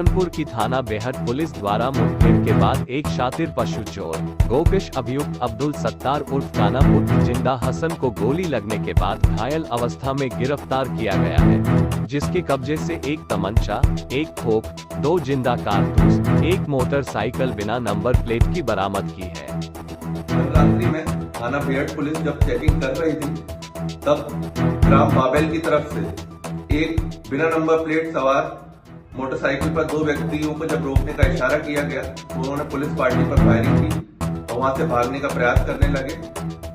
सहारनपुर की थाना बेहट पुलिस द्वारा मुठभेड़ के बाद एक शातिर पशु चोर गोकश अभियुक्त अब्दुल सत्तार उर्फ काना पुत्र जिंदा हसन को गोली लगने के बाद घायल अवस्था में गिरफ्तार किया गया है, जिसके कब्जे से एक तमंचा, एक खोप, 2 जिंदा कारतूस, एक मोटरसाइकिल बिना नंबर प्लेट की बरामद की है। रात्रि में थाना बेहट पुलिस जब चेकिंग कर रही थी, तब ग्राम बाबेल की तरफ से एक बिना नंबर प्लेट सवार मोटरसाइकिल पर 2 व्यक्तियों को जब रोकने का इशारा किया गया, तो उन्होंने पुलिस पार्टी पर फायरिंग की और वहां से भागने का प्रयास करने लगे,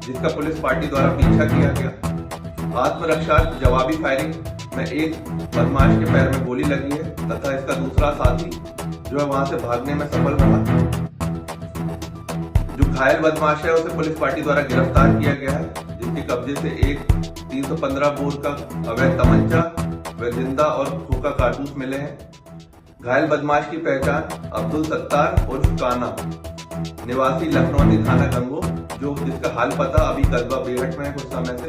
जिसका पुलिस पार्टी द्वारा पीछा किया गया। आत्मरक्षा जवाबी फायरिंग में एक बदमाश के पैर में गोली लगी है तथा इसका दूसरा साथी जो है वहां से भागने में सफल रहा। जो घायल बदमाश है उसे पुलिस पार्टी द्वारा गिरफ्तार किया गया है, जिसके कब्जे से एक 315 बोर का अवैध तमंचा व जिंदा और खोखा कारतूस मिले हैं। घायल बदमाश की पहचान अब्दुल सत्तार उर्फ काना निवासी लखनऊ थाना गंगो, जो जिसका हाल पता अभी कस्बा बेहट में है, कुछ समय से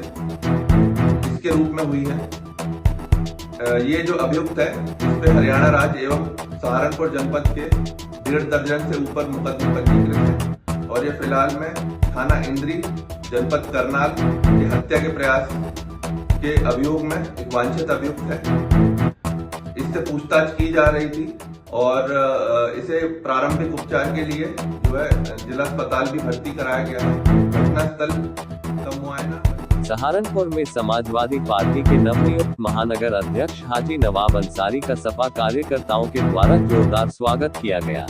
इसके रूप में हुई है। ये जो अभियुक्त है, इस पे हरियाणा राज्य एवं सहारनपुर जनपद के 1.5 दर्जन से ऊपर मुकदमे पंजीकृत है और ये फिलहाल में थाना इंद्री जनपद करनाल की हत्या के प्रयास के अभियोग में एक वांछित अभियुक्त है। इससे पूछताछ की जा रही थी और इसे प्रारंभिक उपचार के लिए जो है जिला अस्पताल भी भर्ती कराया गया है। घटनास्थल का मुआयना। सहारनपुर में समाजवादी पार्टी के नवनियुक्त महानगर अध्यक्ष हाजी नवाब अंसारी का सपा कार्यकर्ताओं के द्वारा जोरदार स्वागत किया गया।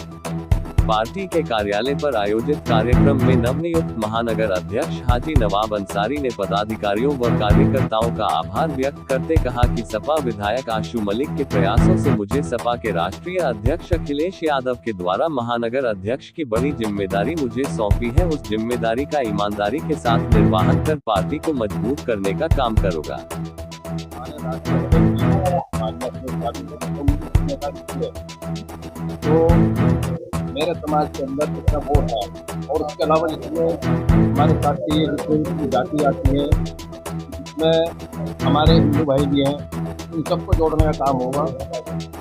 पार्टी के कार्यालय पर आयोजित कार्यक्रम में नवनियुक्त महानगर अध्यक्ष हाजी नवाब अंसारी ने पदाधिकारियों व कार्यकर्ताओं का आभार व्यक्त करते कहा कि सपा विधायक आशु मलिक के प्रयासों से मुझे सपा के राष्ट्रीय अध्यक्ष अखिलेश यादव के द्वारा महानगर अध्यक्ष की बड़ी जिम्मेदारी मुझे सौंपी है। उस जिम्मेदारी का ईमानदारी के साथ निर्वहन कर पार्टी को मजबूत करने का काम करूँगा। मेरे समाज के अंदर कितना वो है और उसके अलावा जिसमें हमारे साथी जितनी जाति आती है, जिसमें हमारे हिंदू भाई भी हैं, उन सबको जोड़ने का काम होगा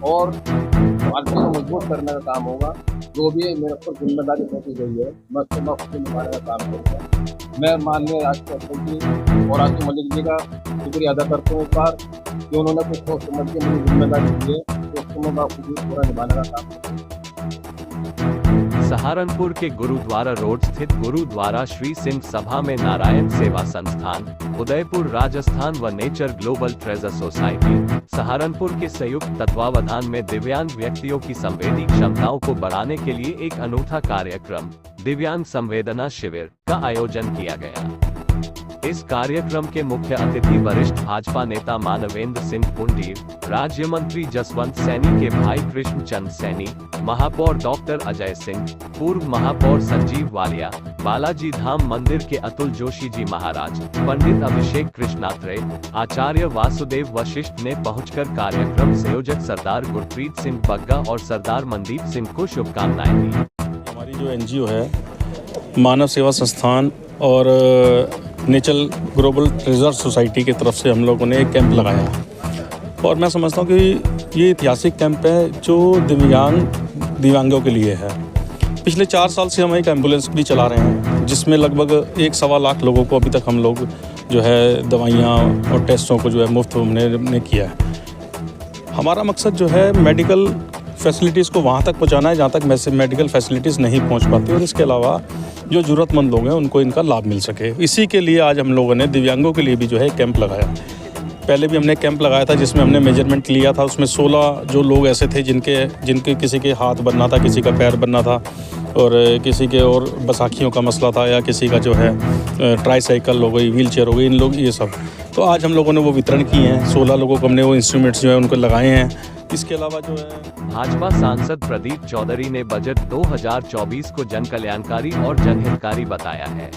और पार्टी को मजबूत करने का काम होगा। जो भी मेरे ऊपर जिम्मेदारी सौंपी गई है, मैं उसको निभाने का काम करूँगा। मैं माननीय राष्ट्रीय अध्यक्ष जी और आशु मलिक जी का शुक्रिया अदा करता हूँ इस बार कि उन्होंने कुछ सोच समझ के मुझे जिम्मेदारी दी है, तो उसको मैं पूरा निभाने का काम करूँगा। सहारनपुर के गुरुद्वारा रोड स्थित गुरुद्वारा श्री सिंह सभा में नारायण सेवा संस्थान, उदयपुर राजस्थान व nature global treasure society Saharanpur के संयुक्त तत्वावधान में दिव्यांग व्यक्तियों की संवेदी क्षमताओं को बढ़ाने के लिए एक अनूठा कार्यक्रम दिव्यांग संवेदना शिविर का आयोजन किया गया। इस कार्यक्रम के मुख्य अतिथि वरिष्ठ भाजपा नेता मानवेंद्र सिंह पुंडीर, राज्य मंत्री जसवंत सैनी के भाई कृष्ण चंद सैनी, महापौर डॉक्टर अजय सिंह, पूर्व महापौर संजीव वालिया, बालाजी धाम मंदिर के अतुल जोशी जी महाराज, पंडित अभिषेक कृष्णात्रे, आचार्य वासुदेव वशिष्ठ ने पहुंचकर कार्यक्रम संयोजक सरदार गुरप्रीत सिंह बग्गा और सरदार मनदीप सिंह को शुभकामनाएं दी। हमारी जो एनजीओ है मानव सेवा संस्थान और नेचर ग्लोबल ट्रेजर सोसाइटी की तरफ से हम लोगों ने एक कैंप लगाया और मैं समझता हूँ कि ये ऐतिहासिक कैंप है जो दिव्यांगों के लिए है। पिछले 4 साल से हम एक एम्बुलेंस भी चला रहे हैं, जिसमें लगभग 1-1.25 लाख लोगों को अभी तक हम लोग जो है दवाइयाँ और टेस्टों को जो है मुफ्त हमने किया है। हमारा मकसद जो है मेडिकल फैसिलिटीज़ को वहाँ तक पहुँचाना है जहाँ तक मेडिकल फैसिलिटीज़ नहीं पहुँच पाती और इसके अलावा जो ज़रूरतमंद लोग हैं उनको इनका लाभ मिल सके। इसी के लिए आज हम लोगों ने दिव्यांगों के लिए भी जो है कैंप लगाया। पहले भी हमने कैंप लगाया था जिसमें हमने मेजरमेंट लिया था। उसमें 16 जो लोग ऐसे थे जिनके किसी के हाथ बनना था, किसी का पैर बनना था और किसी के और बसाखियों का मसला था या किसी का जो है ट्राईसाइकिल हो गई, व्हील चेयर हो गई, इन लोग ये सब। तो आज हम लोगों ने वो वितरण किए हैं। 16 लोगों को हमने वो इंस्ट्रूमेंट्स जो है उनको लगाए हैं। इसके अलावा जो है भाजपा सांसद प्रदीप चौधरी ने बजट 2024 को जन कल्याणकारी और जनहितकारी बताया है।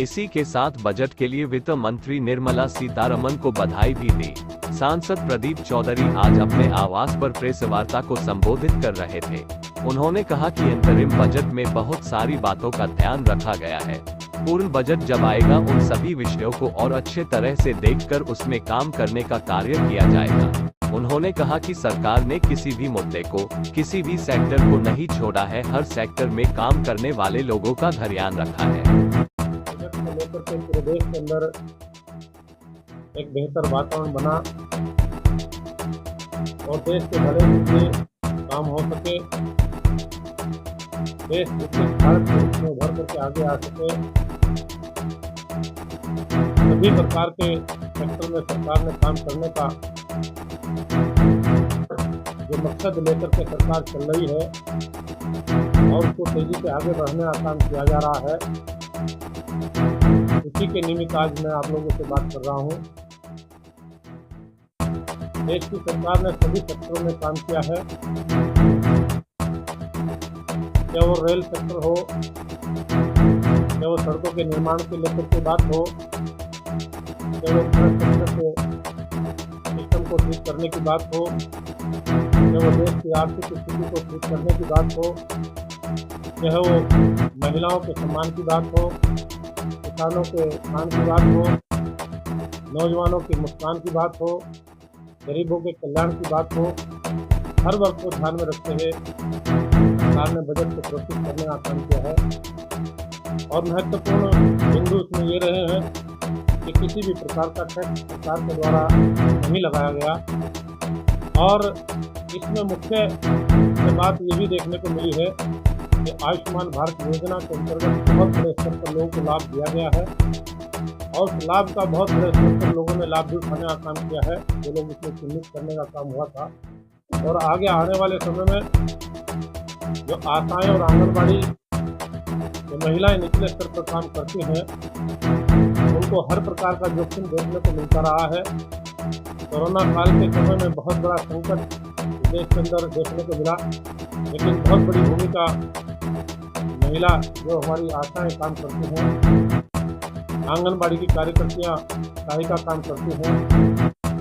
इसी के साथ बजट के लिए वित्त मंत्री निर्मला सीतारमण को बधाई भी दी। सांसद प्रदीप चौधरी आज अपने आवास पर प्रेस वार्ता को संबोधित कर रहे थे। उन्होंने कहा कि अंतरिम बजट में बहुत सारी बातों का ध्यान रखा गया है। पूर्ण बजट जब आएगा उन सभी विषयों को और अच्छे तरह से देखकर उसमें काम करने का कार्य किया जाएगा। उन्होंने कहा कि सरकार ने किसी भी मुद्दे को, किसी भी सेक्टर को नहीं छोड़ा है, हर सेक्टर में काम करने वाले लोगों का ध्यान रखा है। बजट को लेकर के पूरे देश के अंदर एक बेहतर वातावरण बना और देश के भले के लिए काम हो सके, देश विकसित भारत के रूप में उभर करके आगे आ सके, सभी प्रकार के सेक्टर में सरकार ने काम करने का जो मकसद लेकर के सरकार चल रही है और उसको तेजी से आगे बढ़ने का काम किया जा रहा है, उसी के निमित्त आज मैं आप लोगों से बात कर रहा हूँ। देश की सरकार ने सभी सेक्टरों में काम किया है, चाहे वो रेल सेक्टर हो, चाहे वो सड़कों के निर्माण के लेकर के बात हो, चाहे वो इंफ्रास्ट्रक्चर के सिस्टम को ठीक करने की बात हो, चाहे वो देश की आर्थिक स्थिति को ठीक करने की बात हो, चाहे वो महिलाओं के सम्मान की बात हो, किसानों के खान की बात हो, नौजवानों की मुस्कान की बात हो, गरीबों के कल्याण की बात हो, हर वर्ग को ध्यान में रखते हुए सरकार ने बजट को प्रस्तुत करने का काम किया है। और महत्वपूर्ण बिंदु इसमें ये रहे हैं कि किसी भी प्रकार का टैक्स सरकार के द्वारा नहीं लगाया गया और इसमें मुख्य बात ये भी देखने को मिली है कि आयुष्मान भारत योजना के अंतर्गत बहुत बड़े स्तर पर लोगों को लाभ दिया गया है और उस लाभ का बहुत बड़े स्तर पर लोगों ने लाभ भी उठाने का काम किया है, जो लोग इसमें चिन्हित करने का काम हुआ था। और आगे आने वाले समय में जो आशाएं और आंगनबाड़ी जो महिलाएं निचले स्तर पर काम करती हैं, उनको हर प्रकार का जोखिम देखने को मिलता रहा है। कोरोना काल के समय में बहुत बड़ा संकट देश के अंदर देखने को मिला, लेकिन बहुत बड़ी भूमिका महिला जो हमारी आशाएं काम करती हैं, आंगनबाड़ी की कार्यकर्तियाँ सहायिका काम करती हैं,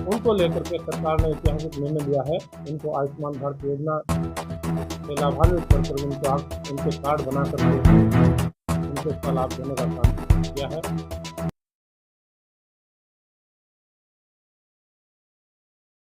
उनको लेकर के सरकार ने ऐतिहासिक निर्णय लिया है। उनको आयुष्मान भारत योजना से लाभान्वित कर उनके कार्ड बना करके उनको उसका लाभ देने का काम किया है।